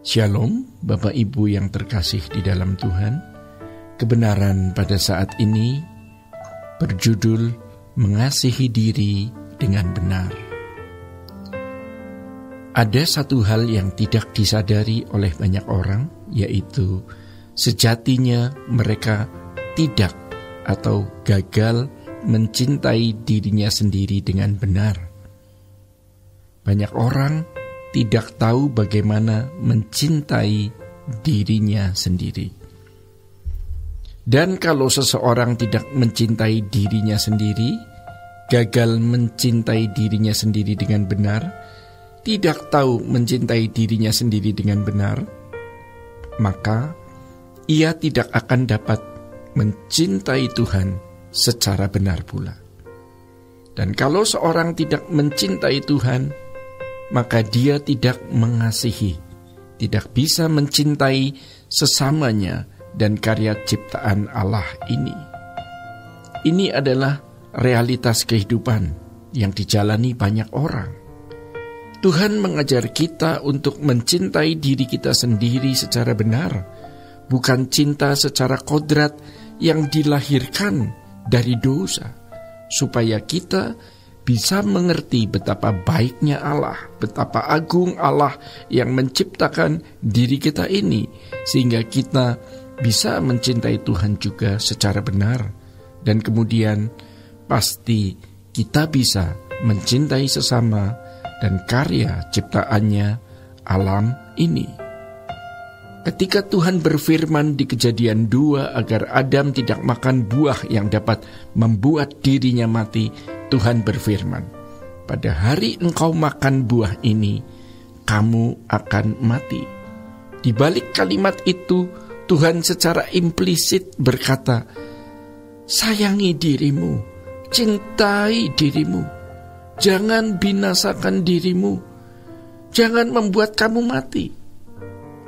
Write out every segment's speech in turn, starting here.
Shalom, Bapak Ibu yang terkasih di dalam Tuhan. Kebenaran pada saat ini berjudul Mengasihi Diri dengan Benar. Ada satu hal yang tidak disadari oleh banyak orang, yaitu sejatinya mereka tidak atau gagal mencintai dirinya sendiri dengan benar. Banyak orang tidak tahu bagaimana mencintai dirinya sendiri. Dan kalau seseorang tidak mencintai dirinya sendiri, gagal mencintai dirinya sendiri dengan benar, tidak tahu mencintai dirinya sendiri dengan benar, maka ia tidak akan dapat mencintai Tuhan secara benar pula. Dan kalau seorang tidak mencintai Tuhan, maka dia tidak mengasihi, tidak bisa mencintai sesamanya dan karya ciptaan Allah ini. Ini adalah realitas kehidupan yang dijalani banyak orang. Tuhan mengajar kita untuk mencintai diri kita sendiri secara benar, bukan cinta secara kodrat yang dilahirkan dari dosa, supaya kita bisa mengerti betapa baiknya Allah, betapa agung Allah yang menciptakan diri kita ini, sehingga kita bisa mencintai Tuhan juga secara benar. Dan kemudian pasti kita bisa mencintai sesama dan karya ciptaannya alam ini. Ketika Tuhan berfirman di Kejadian 2 agar Adam tidak makan buah yang dapat membuat dirinya mati, Tuhan berfirman, "Pada hari engkau makan buah ini, kamu akan mati." Di balik kalimat itu, Tuhan secara implisit berkata, "Sayangi dirimu, cintai dirimu, jangan binasakan dirimu, jangan membuat kamu mati."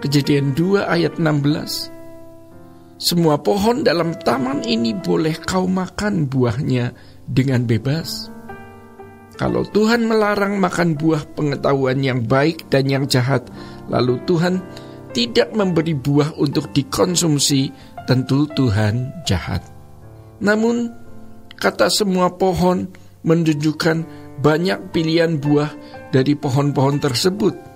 Kejadian 2 ayat 16. Semua pohon dalam taman ini boleh kau makan buahnya dengan bebas. Kalau Tuhan melarang makan buah pengetahuan yang baik dan yang jahat, lalu Tuhan tidak memberi buah untuk dikonsumsi, tentu Tuhan jahat. Namun, kata semua pohon menunjukkan banyak pilihan buah dari pohon-pohon tersebut,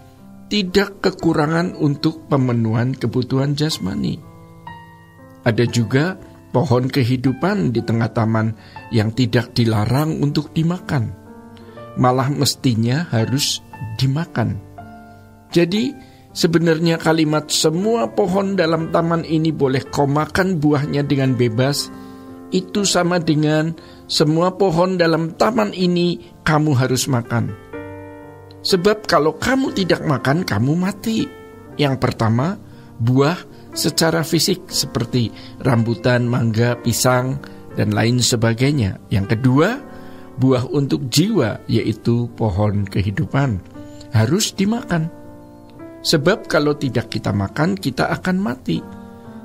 tidak kekurangan untuk pemenuhan kebutuhan jasmani. Ada juga pohon kehidupan di tengah taman yang tidak dilarang untuk dimakan, malah mestinya harus dimakan. Jadi sebenarnya kalimat "semua pohon dalam taman ini boleh kau makan buahnya dengan bebas" itu sama dengan "semua pohon dalam taman ini kamu harus makan." Sebab kalau kamu tidak makan, kamu mati. Yang pertama, buah secara fisik seperti rambutan, mangga, pisang, dan lain sebagainya. Yang kedua, buah untuk jiwa, yaitu pohon kehidupan, harus dimakan. Sebab kalau tidak kita makan, kita akan mati.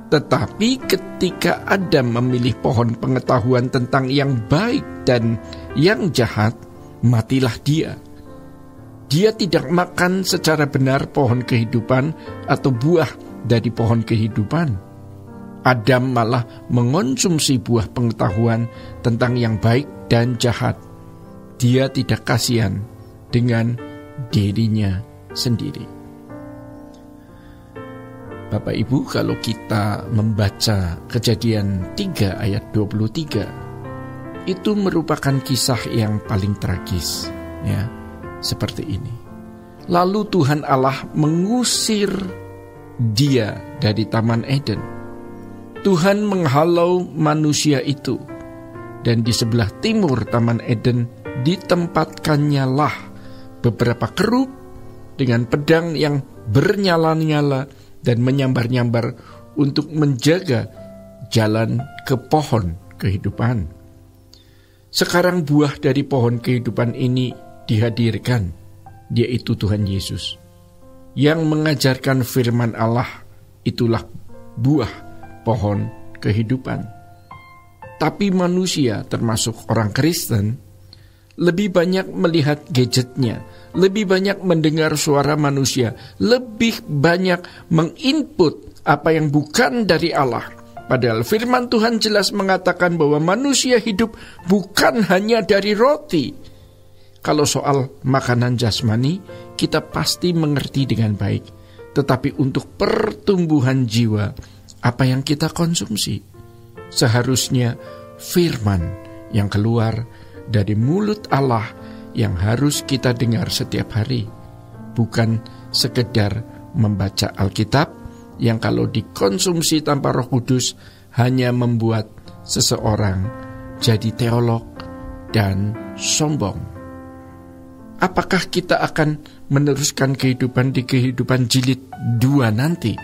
Tetapi ketika Adam memilih pohon pengetahuan tentang yang baik dan yang jahat, matilah dia. Dia tidak makan secara benar pohon kehidupan atau buah dari pohon kehidupan. Adam malah mengonsumsi buah pengetahuan tentang yang baik dan jahat. Dia tidak kasihan dengan dirinya sendiri. Bapak Ibu, kalau kita membaca Kejadian 3 ayat 23, itu merupakan kisah yang paling tragis, ya. Seperti ini. Lalu Tuhan Allah mengusir dia dari Taman Eden. Tuhan menghalau manusia itu, dan di sebelah timur Taman Eden ditempatkannya lah beberapa kerub dengan pedang yang bernyala-nyala dan menyambar-nyambar untuk menjaga jalan ke pohon kehidupan. Sekarang buah dari pohon kehidupan ini dihadirkan, yaitu Tuhan Yesus yang mengajarkan firman Allah. Itulah buah pohon kehidupan. Tapi manusia, termasuk orang Kristen, lebih banyak melihat gadgetnya, lebih banyak mendengar suara manusia, lebih banyak menginput apa yang bukan dari Allah. Padahal firman Tuhan jelas mengatakan bahwa manusia hidup bukan hanya dari roti. Kalau soal makanan jasmani, kita pasti mengerti dengan baik. Tetapi untuk pertumbuhan jiwa, apa yang kita konsumsi? Seharusnya firman yang keluar dari mulut Allah yang harus kita dengar setiap hari. Bukan sekedar membaca Alkitab yang kalau dikonsumsi tanpa Roh Kudus hanya membuat seseorang jadi teolog dan sombong. Apakah kita akan meneruskan kehidupan di kehidupan jilid 2 nanti?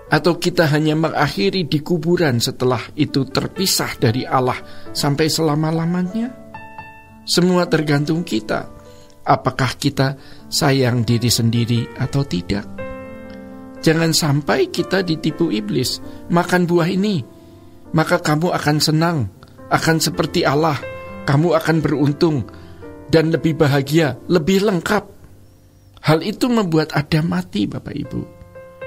Atau kita hanya mengakhiri di kuburan setelah itu terpisah dari Allah sampai selama-lamanya? Semua tergantung kita. Apakah kita sayang diri sendiri atau tidak? Jangan sampai kita ditipu iblis. Makan buah ini, maka kamu akan senang, akan seperti Allah. Kamu akan beruntung dan lebih bahagia, lebih lengkap. Hal itu membuat Adam mati, Bapak Ibu.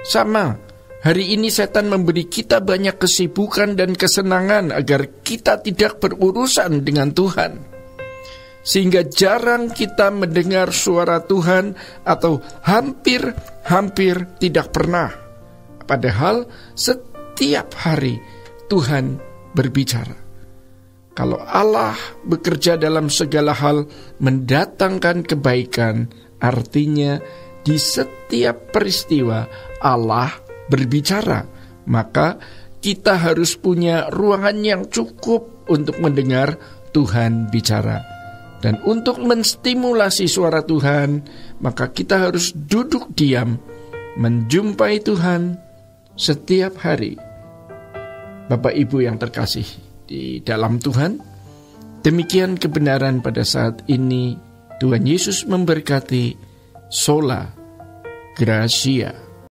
Sama, hari ini setan memberi kita banyak kesibukan dan kesenangan agar kita tidak berurusan dengan Tuhan. Sehingga jarang kita mendengar suara Tuhan atau hampir tidak pernah. Padahal setiap hari Tuhan berbicara. Kalau Allah bekerja dalam segala hal mendatangkan kebaikan, artinya di setiap peristiwa Allah berbicara. Maka kita harus punya ruangan yang cukup untuk mendengar Tuhan bicara. Dan untuk menstimulasi suara Tuhan, maka kita harus duduk diam, menjumpai Tuhan setiap hari. Bapak Ibu yang terkasih di dalam Tuhan, demikian kebenaran pada saat ini. Tuhan Yesus memberkati. Sola Gracia.